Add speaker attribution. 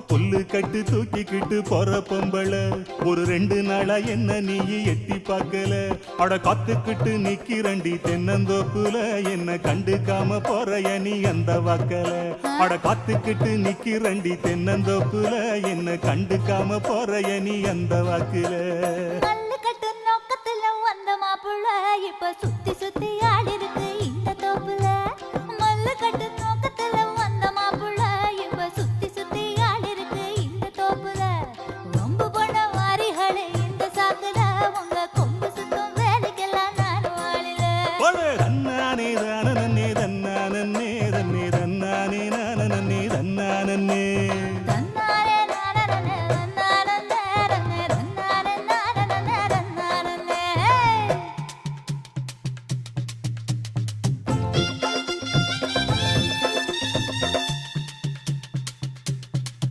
Speaker 1: புல்லு கட்டு தூக்கிக்கிட்டு போற பொம்பள ஒரு 2 நாளா என்ன நீ எட்டி பார்க்கல. அட காத்துக்கிட்டு நிக்கிறண்டி தென்னந்தோப்புல என்ன கண்டுக்காம போறைய நீ அந்த வாக்கல. அட காத்துக்கிட்டு நிக்கிறண்டி தென்னந்தோப்புல என்ன கண்டுக்காம போறைய நீ அந்த வாக்குல.
Speaker 2: கல்லு கட்டு நோக்கத்துல வந்த மாப்புள்ள இப்ப சுத்தி சுத்தி ஆடிரு